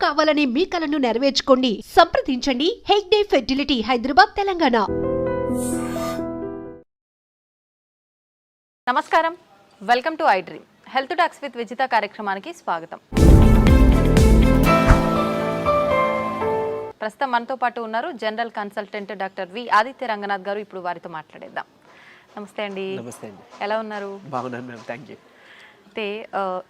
కావాలనే మీ కలను నెరవేర్చుకోండి. సంప్రదించండి హెగ్డే ఫెర్టిలిటీ, హైదరాబాద్, తెలంగాణ. నమస్కారం, welcome to I dream. Health talks with Vijitha కార్యక్రమానికి స్వాగతం. ప్రస్తుతం మనతో పాటు ఉన్నారు general consultant doctor V Aditya Ranganath గారు. ఇప్పుడు వారితో మాట్లాడేద్దాం. నమస్తే అండి. నమస్తే అండి. ఎలా ఉన్నారు? బాగున్నాను మ్యామ్, థ్యాంక్ యూ. అయితే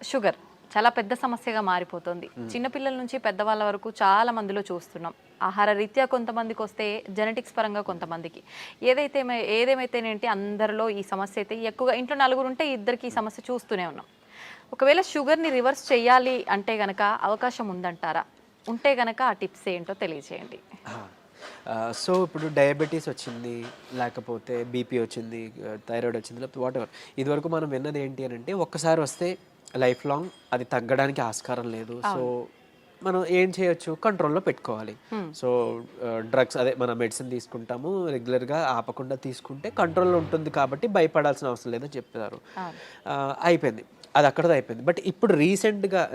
షుగర్ చాలా పెద్ద సమస్యగా మారిపోతుంది. చిన్నపిల్లల నుంచి పెద్దవాళ్ళ వరకు చాలా మందిలో చూస్తున్నాం. ఆహార రీత్యా కొంతమందికి వస్తే, జెనెటిక్స్ పరంగా కొంతమందికి, ఏదేమైతేనేంటి అందరిలో ఈ సమస్య అయితే ఎక్కువగా. ఇంట్లో నలుగురు ఉంటే ఇద్దరికి ఈ సమస్య చూస్తూనే ఉన్నాం. ఒకవేళ షుగర్ని రివర్స్ చేయాలి అంటే గనక అవకాశం ఉందంటారా? ఉంటే గనక ఆ టిప్స్ ఏంటో తెలియజేయండి. సో ఇప్పుడు డయాబెటీస్ వచ్చింది, లేకపోతే బీపీ వచ్చింది, థైరాయిడ్ వచ్చింది, లేకపోతే వాట్ ఎవర్, ఇదివరకు మనం విన్నది ఏంటి అని అంటే ఒక్కసారి వస్తే లైఫ్ లాంగ్ అది తగ్గడానికి ఆస్కారం లేదు. సో మనం ఏం చేయొచ్చు, కంట్రోల్లో పెట్టుకోవాలి. సో డ్రగ్స్, అదే మన మెడిసిన్ తీసుకుంటాము రెగ్యులర్గా, ఆపకుండా తీసుకుంటే కంట్రోల్లో ఉంటుంది కాబట్టి భయపడాల్సిన అవసరం లేదని చెప్తారు. అయిపోయింది, అది అక్కడతో అయిపోయింది. బట్ ఇప్పుడు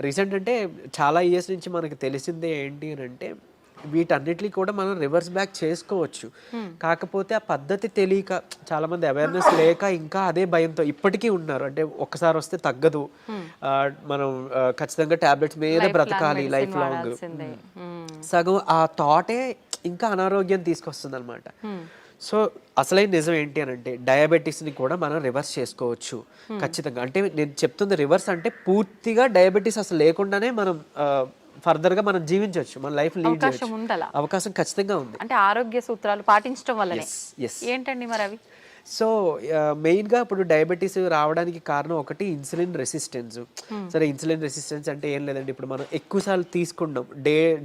రీసెంట్ అంటే చాలా ఇయర్స్ నుంచి మనకి తెలిసిందే ఏంటి అని అంటే వీటన్నిటిని కూడా మనం రివర్స్ బ్యాక్ చేసుకోవచ్చు. కాకపోతే ఆ పద్ధతి తెలియక, చాలా మంది అవేర్నెస్ లేక ఇంకా అదే భయంతో ఇప్పటికీ ఉన్నారు. అంటే ఒక్కసారి వస్తే తగ్గదు, మనం ఖచ్చితంగా టాబ్లెట్స్ మీద బ్రతకాలి లైఫ్ లాంగ్. సగం ఆ థాటే ఇంకా అనారోగ్యం తీసుకొస్తుంది అనమాట. సో అసలైన నిజం ఏంటి అని అంటే డయాబెటీస్ని కూడా మనం రివర్స్ చేసుకోవచ్చు ఖచ్చితంగా. అంటే నేను చెప్తుంది రివర్స్ అంటే పూర్తిగా డయాబెటీస్ అసలు లేకుండానే మనం ఫర్దర్గా మనం జీవించవచ్చు, మన లైఫ్ లీడ్ చేయొచ్చు. అవకాశం ఖచ్చితంగా ఉంది. అంటే ఆరోగ్య సూత్రాలు పాటించడం వల్లనే. ఏంటండి మరి అవి? సో మెయిన్గా ఇప్పుడు డయాబెటీస్ రావడానికి కారణం ఒకటి ఇన్సులిన్ రెసిస్టెన్స్. సరే, ఇన్సులిన్ రెసిస్టెన్స్ అంటే ఏం లేదండి, ఇప్పుడు మనం ఎక్కువసార్లు తీసుకుంటాం,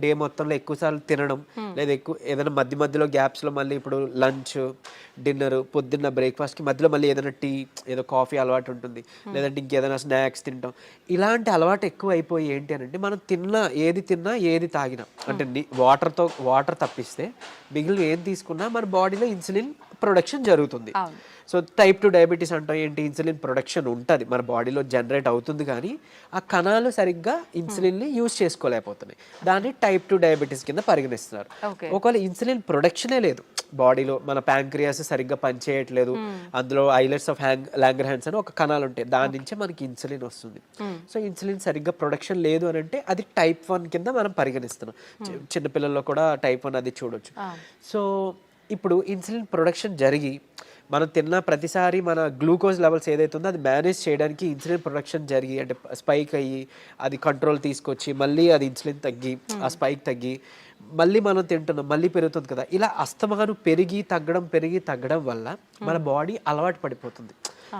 డే మొత్తంలో ఎక్కువసార్లు తినడం, లేదా ఏదైనా మధ్యలో గ్యాప్స్లో మళ్ళీ ఇప్పుడు లంచ్, డిన్నర్, పొద్దున్న బ్రేక్ఫాస్ట్కి మధ్యలో మళ్ళీ ఏదైనా టీ, ఏదో కాఫీ అలవాటు ఉంటుంది, లేదంటే ఇంకేదైనా స్నాక్స్ తింటాం. ఇలాంటి అలవాటు ఎక్కువ అయిపోయి ఏంటి అని అంటే మనం ఏది తిన్నా ఏది తాగినా, అంటే వాటర్ తప్పిస్తే మిగిలిన ఏం తీసుకున్నా మన బాడీలో ఇన్సులిన్ ప్రొడక్షన్ జరుగుతుంది. సో టైప్ 2 డయాబెటీస్ అంటాం ఏంటి, ఇన్సులిన్ ప్రొడక్షన్ ఉంటుంది మన బాడీలో, జనరేట్ అవుతుంది, కానీ ఆ కణాలు సరిగ్గా ఇన్సులిన్ని యూజ్ చేసుకోలేకపోతున్నాయి. దాన్ని టైప్ 2 డయాబెటీస్ కింద పరిగణిస్తున్నారు. ఒకవేళ ఇన్సులిన్ ప్రొడక్షనే లేదు బాడీలో, మన ప్యాంక్రియాస్ సరిగ్గా పనిచేయట్లేదు, అందులో ఐలెట్స్ ఆఫ్ లాంగర్హాన్స్ అని ఒక కణాలు ఉంటాయి, దాని నుంచే మనకి ఇన్సులిన్ వస్తుంది. సో ఇన్సులిన్ సరిగ్గా ప్రొడక్షన్ లేదు అని అంటే అది టైప్ 1 కింద మనం పరిగణిస్తున్నాం. చిన్నపిల్లల్లో కూడా టైప్ 1 అది చూడొచ్చు. సో ఇప్పుడు ఇన్సులిన్ ప్రొడక్షన్ జరిగి మనం తిన్న ప్రతిసారి మన గ్లూకోజ్ లెవెల్స్ ఏదైతే ఉందో అది మేనేజ్ చేయడానికి ఇన్సులిన్ ప్రొడక్షన్ జరిగి, అంటే స్పైక్ అయ్యి అది కంట్రోల్ తీసుకొచ్చి మళ్ళీ అది ఇన్సులిన్ తగ్గి ఆ స్పైక్ తగ్గి మళ్ళీ మనం తింటున్నాం, మళ్ళీ పెరుగుతుంది కదా. ఇలా అస్తమానం పెరిగి తగ్గడం వల్ల మన బాడీ అలవాటు పడిపోతుంది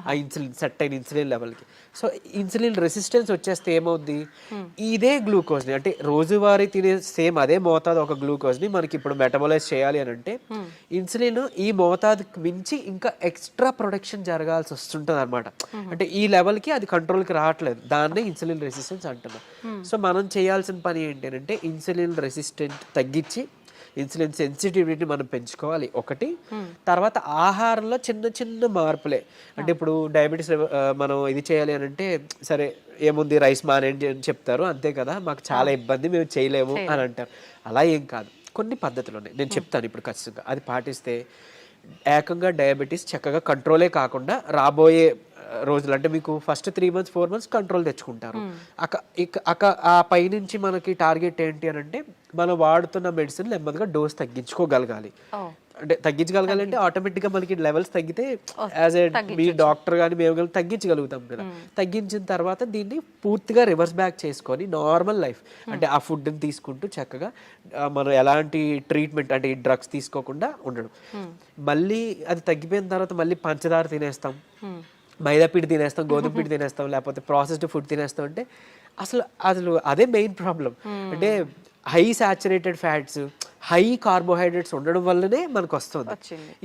ఆ ఇన్సులిన్, సెట్ అయిన ఇన్సులిన్ లెవెల్కి. సో ఇన్సులిన్ రెసిస్టెన్స్ వచ్చేస్తే ఏమవుద్ది, ఇదే గ్లూకోజ్ని, అంటే రోజువారీ తినే సేమ్ అదే మోతాదు ఒక గ్లూకోజ్ని మనకి ఇప్పుడు మెటబలైజ్ చేయాలి అని అంటే ఇన్సులిన్ ఈ మోతాదుకి మించి ఇంకా ఎక్స్ట్రా ప్రొడక్షన్ జరగాల్సి వస్తుంటుంది అనమాట. అంటే ఈ లెవెల్కి అది కంట్రోల్కి రావట్లేదు, దాన్నే ఇన్సులిన్ రెసిస్టెన్స్ అంటున్నాం. సో మనం చేయాల్సిన పని ఏంటి అంటే ఇన్సులిన్ రెసిస్టెంట్ తగ్గించి ఇన్సులిన్ సెన్సిటివిటీ మనం పెంచుకోవాలి ఒకటి. తర్వాత ఆహారంలో చిన్న మార్పులే, అంటే ఇప్పుడు డయాబెటీస్ మనం ఇది చేయాలి అని అంటే సరే ఏముంది రైస్ మానేయండి అని చెప్తారు, అంతే కదా, మాకు చాలా ఇబ్బంది, మేము చేయలేము అని అంటారు. అలా ఏం కాదు, కొన్ని పద్ధతులు ఉన్నాయి, నేను చెప్తాను ఇప్పుడు ఖచ్చితంగా. అది పాటిస్తే ఏకంగా డయాబెటీస్ చక్కగా కంట్రోలే కాకుండా రాబోయే రోజులు, అంటే మీకు ఫస్ట్ 3 months 4 months కంట్రోల్ తెచ్చుకుంటారు. ఆ పైనుంచి మనకి టార్గెట్ ఏంటి అని అంటే మనం వాడుతున్న మెడిసిన్ నెమ్మదిగా డోస్ తగ్గించుకోగలగాలి. అంటే తగ్గించగలగాలంటే ఆటోమేటిక్గా మనకి లెవెల్స్ తగ్గితే యాజ్ ఏ మీ డాక్టర్ కానీ మేము కానీ తగ్గించగలుగుతాం కదా. తగ్గించిన తర్వాత దీన్ని పూర్తిగా రివర్స్ బ్యాక్ చేసుకొని నార్మల్ లైఫ్, అంటే ఆ ఫుడ్ని తీసుకుంటూ చక్కగా మనం ఎలాంటి ట్రీట్మెంట్, అంటే ఈ డ్రగ్స్ తీసుకోకుండా ఉండడం. మళ్ళీ అది తగ్గిపోయిన తర్వాత మళ్ళీ పంచదార తినేస్తాం, మైదా పిండి తినేస్తాం, గోధుమ పిండి తినేస్తాం, లేకపోతే ప్రాసెస్డ్ ఫుడ్ తినేస్తాం. అంటే అసలు అదే మెయిన్ ప్రాబ్లం. అంటే high saturated fats, high carbohydrates ఉండడం వల్లనే మనకు వస్తుంది.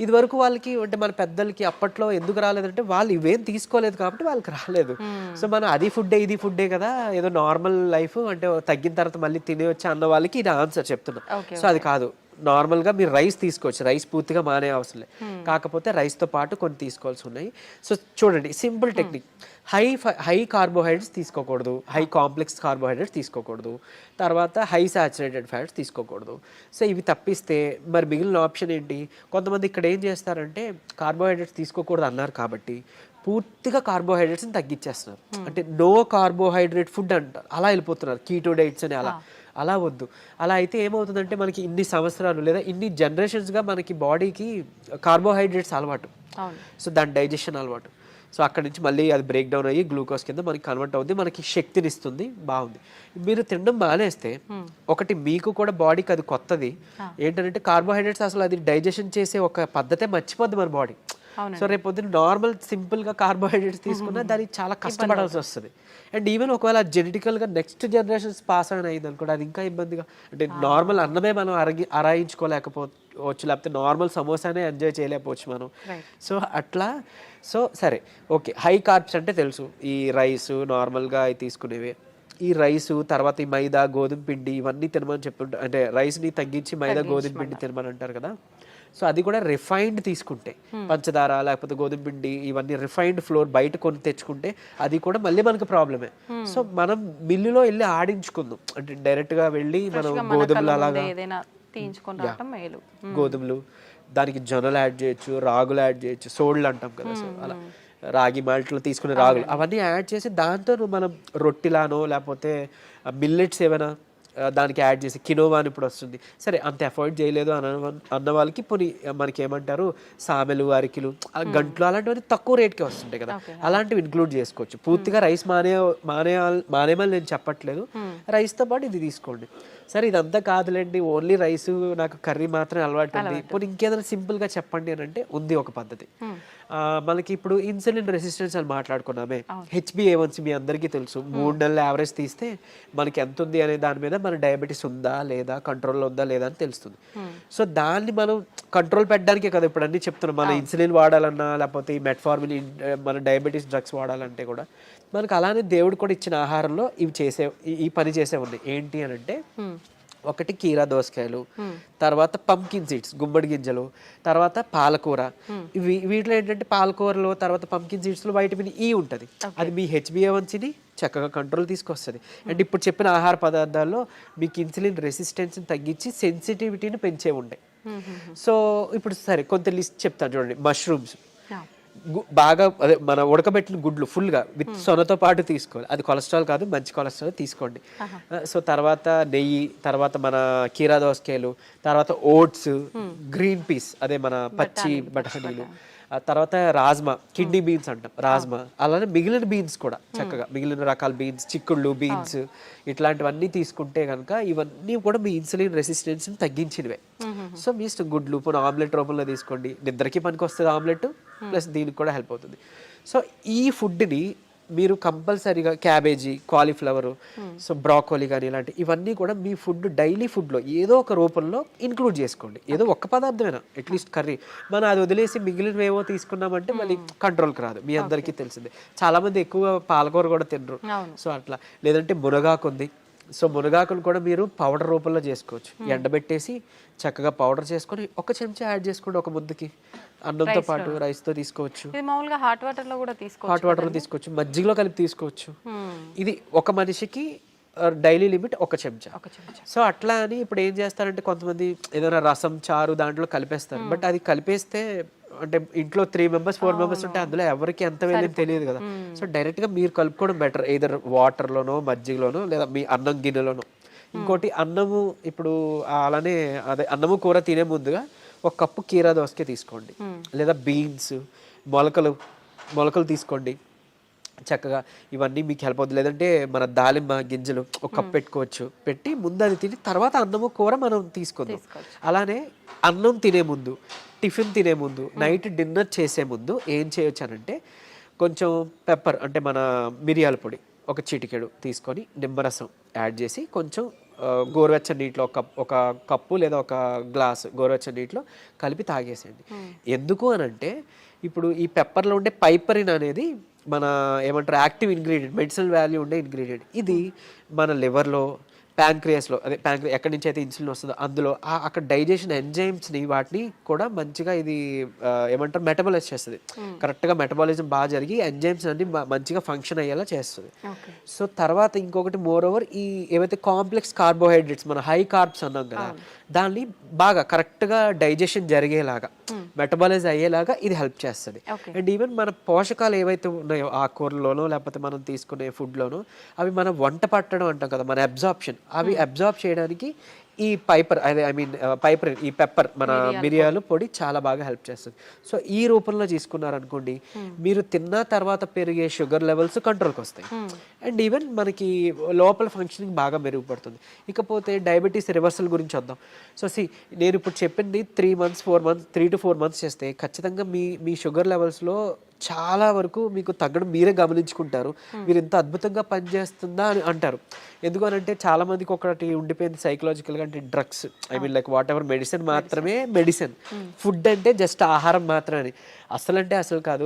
ఇది వరకు వాళ్ళకి, అంటే మన పెద్దలకి అప్పట్లో ఎందుకు రాలేదంటే వాళ్ళు ఇవేం తీసుకోలేదు కాబట్టి వాళ్ళకి రాలేదు. సో మనం అది ఫుడ్డే ఇది ఫుడ్డే కదా, ఏదో నార్మల్ లైఫ్, అంటే తగ్గిన తర్వాత మళ్ళీ తినేయచ్చు అన్న వాళ్ళకి ఇది ఆన్సర్ చెప్తున్నా. సో అది కాదు, నార్మల్గా మీరు రైస్ తీసుకోవచ్చు, రైస్ పూర్తిగా మానే అవసరం లేదు, కాకపోతే రైస్తో పాటు కొన్ని తీసుకోవాల్సి ఉన్నాయి. సో చూడండి సింపుల్ టెక్నిక్, హై కార్బోహైడ్రేట్స్ తీసుకోకూడదు, హై కాంప్లెక్స్ కార్బోహైడ్రేట్స్ తీసుకోకూడదు, తర్వాత హై సాచురేటెడ్ ఫ్యాట్స్ తీసుకోకూడదు. సో ఇవి తప్పిస్తే మరి మిగిలిన ఆప్షన్ ఏంటి? కొంతమంది ఇక్కడ ఏం చేస్తారంటే కార్బోహైడ్రేట్స్ తీసుకోకూడదు అన్నారు కాబట్టి పూర్తిగా కార్బోహైడ్రేట్స్ని తగ్గించేస్తున్నారు, అంటే నో కార్బోహైడ్రేట్ ఫుడ్ అంటారు, అలా వెళ్ళిపోతున్నారు, కీటో డైట్స్ అని. అలా వద్దు. అలా అయితే ఏమవుతుందంటే మనకి ఇన్ని సంవత్సరాలు లేదా ఇన్ని జనరేషన్స్గా మనకి బాడీకి కార్బోహైడ్రేట్స్ అలవాటు, సో దాని డైజెషన్ అలవాటు. సో అక్కడి నుంచి మళ్ళీ అది బ్రేక్ డౌన్ అయ్యి గ్లూకోజ్ కింద మనకి కన్వర్ట్ అవుతుంది, మనకి శక్తిని ఇస్తుంది, బాగుంది. మీరు తినడం మానేస్తే ఒకటి మీకు కూడా బాడీకి అది కొత్తది ఏంటంటే కార్బోహైడ్రేట్స్ అసలు అది డైజెషన్ చేసే ఒక పద్ధతే మర్చిపోద్ది మన బాడీ. సో రేపు పొద్దున్న నార్మల్ సింపుల్గా కార్బోహైడ్రేట్స్ తీసుకున్నా దానికి చాలా కష్టపడాల్సి వస్తుంది. అండ్ ఈవెన్ ఒకవేళ జెనెటికల్గా నెక్స్ట్ జనరేషన్స్ పాస్ అయిన అయింది అనుకోండి, అది ఇంకా ఇబ్బందిగా, అంటే నార్మల్ అన్నమే మనం అరాయించుకోలేకపోవచ్చు, లేకపోతే నార్మల్ సమోసానే ఎంజాయ్ చేయలేకపోవచ్చు మనం. సో అట్లా. సో సరే ఓకే, హై కార్బ్స్ అంటే తెలుసు, ఈ రైస్ నార్మల్గా అవి తీసుకునేవి, ఈ రైసు తర్వాత ఈ మైదా గోధుమ పిండి ఇవన్నీ తినమని చెప్తుంటారు, అంటే రైస్ని తగ్గించి మైదా గోధుమ పిండి తినమని అంటారు కదా. సో అది కూడా రిఫైన్డ్ తీసుకుంటే, పంచదార లేకపోతే గోధుమ పిండి ఇవన్నీ రిఫైన్డ్ ఫ్లోర్ బయట కొని తెచ్చుకుంటే అది కూడా మళ్ళీ మనకు ప్రాబ్లమే. సో మనం మిల్లులో వెళ్ళి ఆడించుకుందాం, అంటే డైరెక్ట్గా వెళ్ళి మనం గోధుమలు అలాగా గోధుమలు, దానికి జొన్నలు యాడ్ చేయొచ్చు, రాగులు యాడ్ చేయొచ్చు, సోళ్ళు అంటాం కదా, సో అలా రాగి మాల్ట్లో తీసుకునే రాగులు అవన్నీ యాడ్ చేసి దాంతో మనం రొట్టిలానో లేకపోతే మిల్లెట్స్ ఏమైనా దానికి యాడ్ చేసి, కినోవా అని ఇప్పుడు వస్తుంది, సరే అంత అఫోర్డ్ చేయలేదు అన్న వాళ్ళకి పోనీ మనకి ఏమంటారు సామెలు, అరికిలు, గంటలు అలాంటివన్నీ తక్కువ రేట్కే వస్తుంటాయి కదా, అలాంటివి ఇంక్లూడ్ చేసుకోవచ్చు. పూర్తిగా రైస్ మానేమని నేను చెప్పట్లేదు, రైస్తో పాటు ఇది తీసుకోండి. సరే ఇదంతా కాదులేండి, ఓన్లీ రైస్ నాకు కర్రీ మాత్రమే అలవాటు ఉంది, పోనీ ఇంకేదైనా సింపుల్గా చెప్పండి అని అంటే ఉంది ఒక పద్ధతి. మనకి ఇప్పుడు ఇన్సులిన్ రెసిస్టెన్స్ అని మాట్లాడుకున్నామే, HbA1c మీ అందరికీ తెలుసు, 3 నెలల యావరేజ్ తీస్తే మనకి ఎంత ఉంది అనే దాని మీద మన డయాబెటీస్ ఉందా లేదా, కంట్రోల్లో ఉందా లేదా అని తెలుస్తుంది. సో దాన్ని మనం కంట్రోల్ పెట్టడానికే కదా ఇప్పుడు అన్ని చెప్తున్నాం, మన ఇన్సులిన్ వాడాలన్నా లేకపోతే ఈ మెట్ఫార్మిన్ మన డయాబెటీస్ డ్రగ్స్ వాడాలంటే కూడా మనకు అలానే దేవుడు కూడా ఇచ్చిన ఆహారంలో ఈ పని చేసే ఉన్నాయి. ఏంటి అని అంటే ఒకటి కీరా దోసకాయలు, తర్వాత పంకిన్ సీడ్స్ గుమ్మడి గింజలు, తర్వాత పాలకూర. వీటిలో ఏంటంటే పాలకూరలో తర్వాత పంకిన్ సీడ్స్లో వైటమిన్ ఈ ఉంటుంది, అది మీ HbA1cని చక్కగా కంట్రోల్ తీసుకొస్తుంది. అండ్ ఇప్పుడు చెప్పిన ఆహార పదార్థాల్లో మీకు ఇన్సులిన్ రెసిస్టెన్స్ని తగ్గించి సెన్సిటివిటీని పెంచే ఉంటాయి. సో ఇప్పుడు సరే కొంత లిస్ట్ చెప్తాను చూడండి. మష్రూమ్స్ బాగా అదే మన ఉడకబెట్టిన గుడ్లు ఫుల్గా విత్ సొనతో పాటు తీసుకోవాలి, అది కొలెస్ట్రాల్ కాదు, మంచి కొలెస్ట్రాల్ తీసుకోండి. సో తర్వాత నెయ్యి, తర్వాత మన కీరా దోసకాయలు, తర్వాత ఓట్స్, గ్రీన్ పీస్ అదే మన పచ్చి బఠానీలు, తర్వాత రాజ్మా, కిడ్నీ బీన్స్ అంటాం రాజ్మా, అలానే మిగిలిన బీన్స్ కూడా చక్కగా మిగిలిన రకాల బీన్స్, చిక్కుళ్ళు బీన్స్ ఇట్లాంటివన్నీ తీసుకుంటే కనుక ఇవన్నీ కూడా మీ ఇన్సులిన్ రెసిస్టెన్స్ని తగ్గించినవే. సో మీ ఇష్టం, గుడ్లు పోనీ ఆమ్లెట్ రూపంలో తీసుకోండి, నిద్రకి పనికి వస్తుంది ఆమ్లెట్, ప్లస్ దీనికి కూడా హెల్ప్ అవుతుంది. సో ఈ ఫుడ్ని మీరు కంపల్సరీగా క్యాబేజీ, కాలీఫ్లవరు, సో బ్రాకోలీ కానీ ఇలాంటి ఇవన్నీ కూడా మీ ఫుడ్ డైలీ ఫుడ్లో ఏదో ఒక రూపంలో ఇంక్లూడ్ చేసుకోండి. ఏదో ఒక్క పదార్థమైనా అట్లీస్ట్ కర్రీ, మనం అది వదిలేసి మిగిలినవేమో తీసుకున్నామంటే మళ్ళీ కంట్రోల్కి రాదు, మీ అందరికీ తెలిసిందే. చాలామంది ఎక్కువ పాలకూర కూడా తినరు, సో అట్లా. లేదంటే మునగాకు ఉంది, సో మునగాకును కూడా మీరు పౌడర్ రూపంలో చేసుకోవచ్చు, ఎండబెట్టేసి చక్కగా పౌడర్ చేసుకొని ఒక చెంచా యాడ్ చేసుకోండి ఒక ముద్దకి, అన్నంతో పాటు రైస్తో తీసుకోవచ్చు, హాట్ వాటర్లో కూడా తీసుకోవచ్చు, మజ్జిగలో కలిపి తీసుకోవచ్చు. ఇది ఒక మనిషికి డైలీ లిమిట్ ఒక చెంచా. సో అట్లా అని ఇప్పుడు ఏం చేస్తారంటే కొంతమంది ఏదైనా రసం, చారు దాంట్లో కలిపేస్తారు, బట్ అది కలిపేస్తే అంటే ఇంట్లో 3 members 4 members ఉంటే అందులో ఎవరికి ఎంత వెళ్ళేది తెలియదు కదా. సో డైరెక్ట్గా మీరు కలుపుకోవడం బెటర్, ఏదర్ వాటర్లోనో మజ్జిగలోనో లేదా మీ అన్నం గిన్నెలోనో. ఇంకోటి అన్నము, ఇప్పుడు అలానే అదే అన్నము కూర తినే ముందుగా 1 కప్పు కీరా దోసకాయ తీసుకోండి, లేదా బీన్స్, మొలకలు తీసుకోండి చక్కగా, ఇవన్నీ మీకు హెల్ప్ అవుతుంది. లేదంటే మన దాలిమ్మ గింజలు 1 కప్ పెట్టుకోవచ్చు, పెట్టి ముందు అది తిని తర్వాత అన్నము కూర మనం తీసుకుందాం. అలానే అన్నం తినే ముందు, టిఫిన్ తినే ముందు, నైట్ డిన్నర్ చేసే ముందు ఏం చేయొచ్చు అనంటే కొంచెం పెప్పర్ అంటే మన మిరియాల పొడి 1 చిటికెడు తీసుకొని నిమ్మరసం యాడ్ చేసి కొంచెం గోరువెచ్చని నీటిలో ఒక కప్పు లేదా 1 గ్లాసు గోరువెచ్చని నీటిలో కలిపి తాగేసేయండి. ఎందుకు అనంటే ఇప్పుడు ఈ పెప్పర్లో ఉండే పైపరిన్ అనేది మన ఏమంటారు యాక్టివ్ ఇంగ్రీడియంట్, మెడిసినల్ వాల్యూ ఉండే ఇంగ్రీడియంట్. ఇది మన లివర్లో, ప్యాంక్రియాస్లో అదే ఎక్కడి నుంచి అయితే ఇన్సులిన్ వస్తుందో అందులో అక్కడ డైజెషన్ ఎంజైమ్స్ని వాటిని కూడా మంచిగా ఇది ఏమంటారు మెటబాలైజ్ చేస్తుంది. కరెక్ట్గా మెటబాలిజం బాగా జరిగి ఎంజైమ్స్ అన్ని మంచిగా ఫంక్షన్ అయ్యేలా చేస్తుంది. సో తర్వాత ఇంకొకటి మోర్ ఓవర్ ఈ ఏవైతే కాంప్లెక్స్ కార్బోహైడ్రేట్స్ మన హై కార్బ్స్ అన్నాం కదా దాన్ని బాగా కరెక్ట్గా డైజెషన్ జరిగేలాగా మెటబాలైజ్ అయ్యేలాగా ఇది హెల్ప్ చేస్తుంది. అండ్ ఈవెన్ మన పోషకాలు ఏవైతే ఉన్నాయో ఆకుకూరలోనో లేకపోతే మనం తీసుకునే ఫుడ్లోనో అవి మనం వంట పట్టడం అంటాం కదా, మన అబ్జార్ప్షన్ అవి అబ్జార్బ్ చేయడానికి ఈ పైపర్ ఈ పెప్పర్ మన మిరియాలు పొడి చాలా బాగా హెల్ప్ చేస్తుంది. సో ఈ రూపంలో తీసుకున్నారనుకోండి మీరు తిన్న తర్వాత పెరిగే షుగర్ లెవెల్స్ కంట్రోల్కి వస్తాయి. అండ్ ఈవెన్ మనకి లోపల ఫంక్షనింగ్ బాగా మెరుగుపడుతుంది. ఇకపోతే డయాబెటీస్ రివర్సల్ గురించి వద్దాం. సో నేను ఇప్పుడు చెప్పింది 3 to 4 months చేస్తే ఖచ్చితంగా మీ షుగర్ లెవెల్స్లో చాలా వరకు మీకు తగ్గడం మీరే గమనించుకుంటారు. మీరు ఇంత అద్భుతంగా పనిచేస్తుందా అని అంటారు. ఎందుకనంటే చాలా మందికి ఒకటి ఉండిపోయింది సైకలాజికల్గా, అంటే drugs like what ever medicine మాత్రమే మెడిసిన్, ఫుడ్ అంటే జస్ట్ ఆహారం మాత్రమే. అసలు కాదు.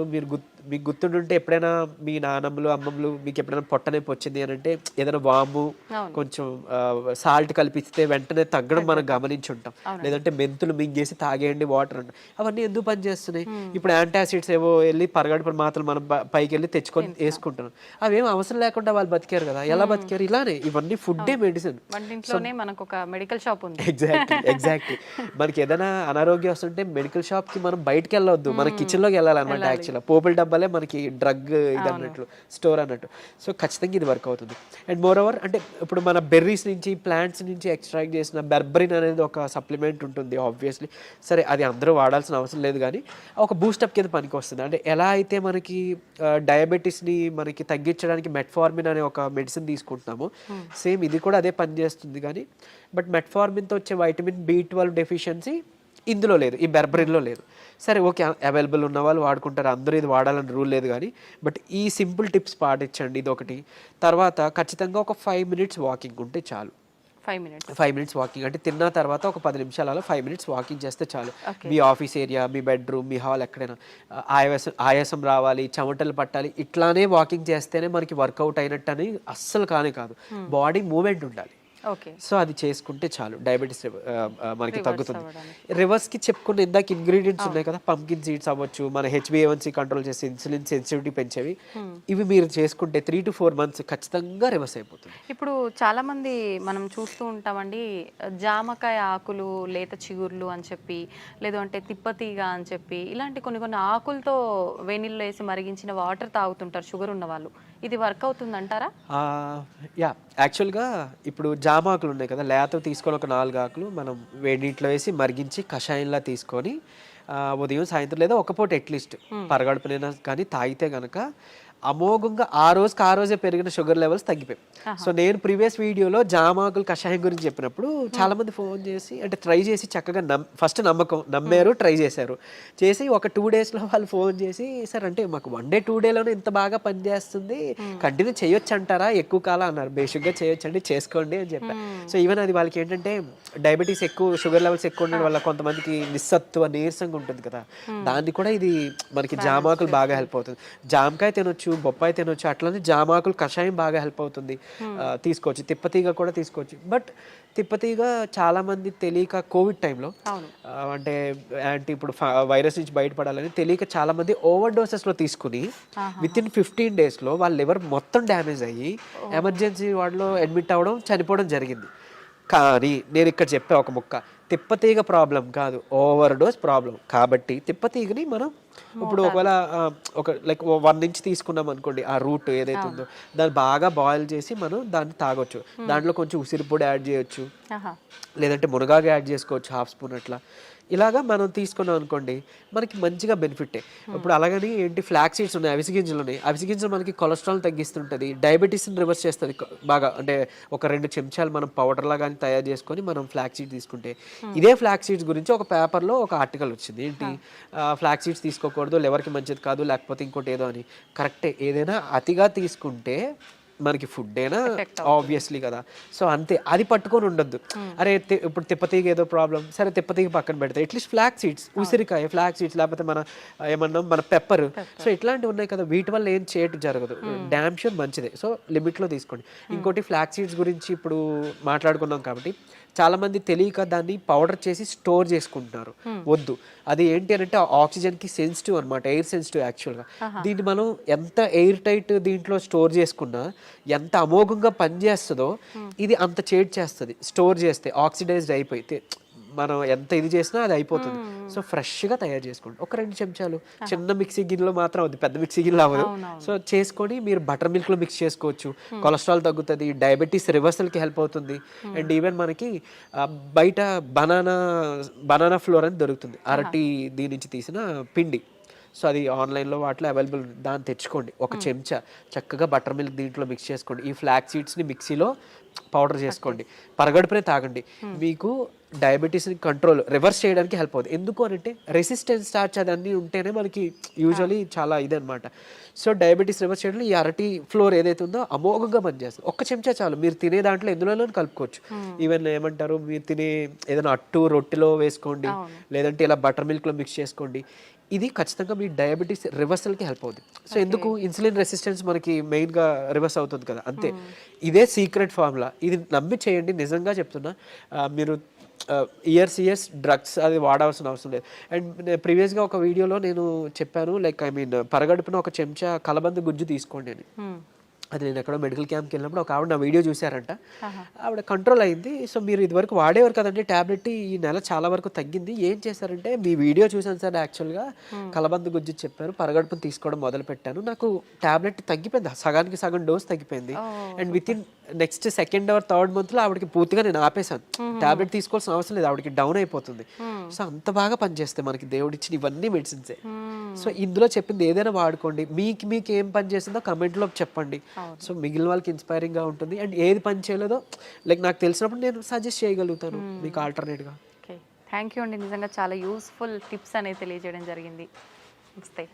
మీకు గుర్తుంటుంటే ఎప్పుడైనా మీ నాన్నమ్మలు అమ్మమ్మలు మీకు ఎప్పుడైనా పొట్టనొప్పి వచ్చింది అని అంటే ఏదైనా వాము కొంచెం సాల్ట్ కలిపిస్తే వెంటనే తగ్గడం మనం గమనించి ఉంటాం. లేదంటే మెంతులు మింగేసి తాగేయండి వాటర్ అంటాం. అవన్నీ ఎందుకు పనిచేస్తున్నాయి? ఇప్పుడు యాంటాసిడ్స్ ఏవో వెళ్ళి పరగడుపున మాత్రం మనం పైకి వెళ్ళి తెచ్చుకొని వేసుకుంటున్నాం. అవేం అవసరం లేకుండా వాళ్ళు బతికారు కదా. ఎలా బతికారు? ఇలానే. ఇవన్నీ ఫుడ్డే మెడిసిన్. ఎగ్జాక్ట్లీ. మనకి ఏదైనా అనారోగ్యం వస్తుంటే మెడికల్ షాప్ కి మనం బయటకు వెళ్ళొద్దు, మన కిచెన్ లోకి వెళ్ళాలన్నమాట. యాక్చువల్గా పోపుల డబ్బాలే మనకి డ్రగ్ ఇది అన్నట్లు, స్టోర్ అన్నట్టు. సో ఖచ్చితంగా ఇది వర్క్ అవుతుంది. అండ్ మోర్ ఓవర్ అంటే ఇప్పుడు మన బెర్రీస్ నుంచి ప్లాంట్స్ నుంచి ఎక్స్ట్రాక్ట్ చేసిన బెర్బరిన్ అనేది ఒక సప్లిమెంట్ ఉంటుంది ఆబ్వియస్లీ. సరే అది అందరూ వాడాల్సిన అవసరం లేదు కానీ ఒక బూస్టప్ కింద పనికి వస్తుంది. అంటే ఎలా అయితే మనకి డయాబెటీస్ని మనకి తగ్గించడానికి మెట్ఫార్మిన్ అనే ఒక మెడిసిన్ తీసుకుంటున్నామో సేమ్ ఇది కూడా అదే పనిచేస్తుంది. కానీ బట్ మెట్ఫార్మిన్తో వచ్చే వైటమిన్ B12 డెఫిషియన్సీ ఇందులో లేదు, ఈ బెర్బరిన్లో లేదు. సరే ఓకే, అవైలబుల్ ఉన్న వాళ్ళు వాడుకుంటారు, అందరూ ఇది వాడాలని రూల్ లేదు. కానీ బట్ ఈ సింపుల్ టిప్స్ పాటించండి, ఇది ఒకటి. తర్వాత ఖచ్చితంగా ఒక 5 minutes వాకింగ్ ఉంటే చాలు. 5 minutes వాకింగ్ అంటే తిన్న తర్వాత ఒక 10 నిమిషాలు అలా 5 minutes వాకింగ్ చేస్తే చాలు. మీ ఆఫీస్ ఏరియా, మీ బెడ్రూమ్, మీ హాల్ ఎక్కడైనా ఆయాసం రావాలి, చెమటలు పట్టాలి, ఇట్లానే వాకింగ్ చేస్తేనే మనకి వర్కౌట్ అయినట్టు అని అస్సలు కాదు. బాడీ మూమెంట్ ఉండాలి. సో అది చేసుకుంటే చాలు, డయాబెటీస్ మనకి తగ్గుతుంది. రివర్స్కి చెప్పుకున్న ఇందాక ఇంగ్రీడియంట్స్ ఉన్నాయి కదా, పంకిన్ సీడ్స్ అవ్వచ్చు, మన HbA1c కంట్రోల్ చేసి ఇన్సులిన్ సెన్సిటివిటీ పెంచేవి, ఇవి మీరు చేసుకుంటే 3 to 4 months ఖచ్చితంగా రివర్స్ అయిపోతుంది. ఇప్పుడు చాలా మంది మనం చూస్తూ ఉంటామండి, జామకాయ ఆకులు, లేత చిగుర్లు అని చెప్పి, లేదు అంటే తిప్పతీగ అని చెప్పి, ఇలాంటి కొన్ని ఆకులతో వేణిల్లో వేసి మరిగించిన వాటర్ తాగుతుంటారు షుగర్ ఉన్న వాళ్ళు. ఇది వర్క్ అవుతుంది అంటారా? యాక్చువల్గా ఇప్పుడు జామాకులు ఉన్నాయి కదా, లేత తీసుకొని ఒక 4 ఆకులు మనం వేడి నీటిలో వేసి మరిగించి కషాయంలా తీసుకొని ఉదయం సాయంత్రం లేదా ఒక పూట అట్లీస్ట్ పరగడుపునైనా కానీ తాగితే కనుక అమోఘంగా ఆ రోజే పెరిగిన షుగర్ లెవెల్స్ తగ్గిపోయాయి. సో నేను ప్రీవియస్ వీడియోలో జామాకులు కషాయం గురించి చెప్పినప్పుడు చాలా మంది ఫోన్ చేసి అంటే ట్రై చేసి చక్కగా ఫస్ట్ నమ్మారు, ట్రై చేశారు. చేసి ఒక 2 daysలో వాళ్ళు ఫోన్ చేసి, సార్ అంటే మాకు 1 day 2 dayలోనే ఇంత బాగా పనిచేస్తుంది, కంటిన్యూ చేయొచ్చు అంటారా, ఎక్కువ కాలం అన్నారు. బేసిక్గా చేయొచ్చండి, చేసుకోండి అని చెప్పారు. సో ఈవెన్ అది వాళ్ళకి ఏంటంటే డయాబెటీస్ ఎక్కువ, షుగర్ లెవెల్స్ ఎక్కువ ఉండడం వల్ల కొంతమందికి నిస్సత్తువ నీరసంగా ఉంటుంది కదా, దాన్ని కూడా ఇది మనకి జామాకులు బాగా హెల్ప్ అవుతుంది. జామకాయ తినొచ్చు, బొప్పాయి తినొచ్చు, అట్లనే జామాకులు కషాయం బాగా హెల్ప్ అవుతుంది, తీసుకోవచ్చు. తిప్పతీగ కూడా తీసుకోవచ్చు. బట్ తిప్పతీగ చాలా మంది తెలియక కోవిడ్ టైంలో అంటే ఇప్పుడు వైరస్ నుంచి బయటపడాలని తెలియక చాలా మంది ఓవర్ డోసెస్లో తీసుకుని వితిన్ 15 daysలో వాళ్ళ లివర్ మొత్తం డ్యామేజ్ అయ్యి ఎమర్జెన్సీ వార్డులో అడ్మిట్ అవ్వడం, చనిపోవడం జరిగింది. కానీ నేను ఇక్కడ చెప్పే ఒక ముక్క, తిప్పతీగ ప్రాబ్లం కాదు, ఓవర్ డోస్ ప్రాబ్లం. కాబట్టి తిప్పతీగని మనం ఇప్పుడు ఒకవేళ ఒక లైక్ 1 inch తీసుకున్నాం అనుకోండి, ఆ రూట్ ఏదైతే ఉందో దాన్ని బాగా బాయిల్ చేసి మనం దాన్ని తాగొచ్చు. దాంట్లో కొంచెం ఉసిరి పొడి యాడ్ చేయొచ్చు, లేదంటే మునగాకు యాడ్ చేసుకోవచ్చు 1/2 spoon అట్లా. ఇలాగా మనం తీసుకున్నాం అనుకోండి మనకి మంచిగా బెనిఫిటే. ఇప్పుడు అలాగని ఏంటి ఫ్లాక్ సీడ్స్ ఉన్నాయి, అవిసె గింజలు ఉన్నాయి. అవిసె గింజలు మనకి కొలెస్ట్రాల్ తగ్గిస్తుంటుంది, డయాబెటీస్ని రివర్స్ చేస్తుంది బాగా. అంటే ఒక 2 చెంచాలు మనం పౌడర్ లాగా తయారు చేసుకొని మనం ఫ్లాక్ సీడ్స్ తీసుకుంటే, ఇదే ఫ్లాక్ సీడ్స్ గురించి ఒక పేపర్లో ఒక ఆర్టికల్ వచ్చింది. ఏంటి, ఫ్లాక్ సీడ్స్ తీసుకోకూడదు, లివర్కి మంచిది కాదు, లేకపోతే ఇంకోటి ఏదో అని. కరెక్టే, ఏదైనా అతిగా తీసుకుంటే మనకి ఫుడ్ అయినా ఆబ్వియస్లీ కదా. సో అంతే, అది పట్టుకొని ఉండొద్దు. అరే ఇప్పుడు తిప్పతీగ ఏదో ప్రాబ్లం, సరే తిప్పతీగ పక్కన పెడితే అట్లీస్ట్ ఫ్లాక్ సీడ్స్, ఉసిరికాయ ఫ్లాక్ సీడ్స్, లేకపోతే మన ఏమన్నాం మన పెప్పర్, సో ఇట్లాంటివి ఉన్నాయి కదా, వీటి వల్ల ఏం చేయటం జరగదు. డ్యామ్ షూర్ మంచిదే. సో లిమిట్లో తీసుకోండి. ఇంకోటి ఫ్లాక్ సీడ్స్ గురించి ఇప్పుడు మాట్లాడుకున్నాం కాబట్టి చాలా మంది తెలియక దాన్ని పౌడర్ చేసి స్టోర్ చేసుకుంటున్నారు. వద్దు, అది ఏంటి అంటే ఆక్సిజన్ కి సెన్సిటివ్ అనమాట, ఎయిర్ సెన్సిటివ్ యాక్చువల్గా. దీన్ని మనం ఎంత ఎయిర్ టైట్ దీంట్లో స్టోర్ చేసుకున్నా, ఎంత అమోఘంగా పనిచేస్తుందో ఇది అంత చేడ్ చేస్తుంది స్టోర్ చేస్తే. ఆక్సిడైజ్డ్ అయిపోయి మనం ఎంత ఇది చేసినా అది అయిపోతుంది. సో ఫ్రెష్గా తయారు చేసుకోండి. ఒక 2 చెంచాలు చిన్న మిక్సీ గిన్నెలో మాత్రం అవుతుంది, పెద్ద మిక్సీ గిన్నెలో అవ్వదు. సో చేసుకొని మీరు బటర్ మిల్క్లో మిక్స్ చేసుకోవచ్చు. కొలెస్ట్రాల్ తగ్గుతుంది, డయాబెటీస్ రివర్సల్కి హెల్ప్ అవుతుంది. అండ్ ఈవెన్ మనకి బయట బనానా ఫ్లోర్ అని దొరుకుతుంది, అరటి దీని నుంచి తీసిన పిండి. సో అది ఆన్లైన్లో వాటిలో అవైలబుల్, దాన్ని తెచ్చుకోండి. ఒక చెంచా చక్కగా బటర్ మిల్క్ దీంట్లో మిక్స్ చేసుకోండి. ఈ ఫ్లాక్ సీడ్స్ని మిక్సీలో పౌడర్ చేసుకోండి, పరగడుపునే తాగండి. మీకు డయాబెటీస్ని కంట్రోల్ రివర్స్ చేయడానికి హెల్ప్ అవుతుంది. ఎందుకు అంటే రెసిస్టెన్స్ స్టార్చ్ అదన్నీ ఉంటేనే మనకి యూజువలీ చాలా ఇదనమాట. సో డయాబెటీస్ రివర్స్ చేయడంలో ఈ అరటి ఫ్లోర్ ఏదైతే ఉందో అమోఘంగా పనిచేస్తుంది. ఒక్క చెంచా చాలు, మీరు తినే దాంట్లో ఎందులోనూ కలుపుకోవచ్చు. ఈవెన్ ఏమంటారు, మీరు తినే ఏదైనా అట్టు రొట్టెలో వేసుకోండి, లేదంటే ఇలా బటర్ మిల్క్లో మిక్స్ చేసుకోండి. ఇది ఖచ్చితంగా మీ డయాబెటీస్ రివర్సల్కి హెల్ప్ అవుతుంది. సో ఎందుకు, ఇన్సులిన్ రెసిస్టెన్స్ మనకి మెయిన్గా రివర్స్ అవుతుంది కదా, అంతే. ఇదే సీక్రెట్ ఫార్ములా, ఇది నమ్మి చేయండి. నిజంగా చెప్తున్నా, మీరు ఇయర్స్ డ్రగ్స్ అది వాడాల్సిన అవసరం లేదు. అండ్ ప్రీవియస్గా ఒక వీడియోలో నేను చెప్పాను, లైక్ పరగడుపున ఒక చెంచా కలబంద గుజ్జు తీసుకోండి అని. అది నేను ఎక్కడో మెడికల్ క్యాంప్కి వెళ్ళినప్పుడు ఒక ఆవిడ నా వీడియో చూసారంట, ఆవిడ కంట్రోల్ అయింది. సో మీరు ఇదివరకు వాడేవారు కదండి ట్యాబ్లెట్, ఈ నెల చాలా వరకు తగ్గింది. ఏం చేశారంటే, మీ వీడియో చూసాను సార్, యాక్చువల్గా కలబంద గుజ్జు చెప్పారు, పరగడుపును తీసుకోవడం మొదలు పెట్టాను, నాకు ట్యాబ్లెట్ తగ్గిపోయింది, సగానికి సగం డోస్ తగ్గిపోయింది. And with in next 2nd or 3rd మంత్లో ఆవిడకి పూర్తిగా నేను ఆపేశాను, ట్యాబ్లెట్ తీసుకోవాల్సిన అవసరం లేదు, ఆవిడకి డౌన్ అయిపోతుంది. సో అంత బాగా పనిచేస్తాయి మనకి దేవుడు ఇచ్చిన ఇవన్నీ మెడిసిన్సే. సో ఇందులో చెప్పింది ఏదైనా వాడుకోండి. మీకు ఏం పని చేసిందో కమెంట్లో చెప్పండి. సో మిగిలిన వాళ్ళకి ఇన్స్పైరింగ్గా ఉంటుంది. అండ్ ఏది పని చేయలేదో లైక్ నాకు తెలిసినప్పుడు నేను సజెస్ట్ చేయగలుగుతాను మీకు ఆల్టర్నేట్గా. ఓకే, థ్యాంక్ యూ అండి. నిజంగా చాలా యూస్ఫుల్ టిప్స్ అనేది తెలియజేయడం జరిగింది. నమస్తే.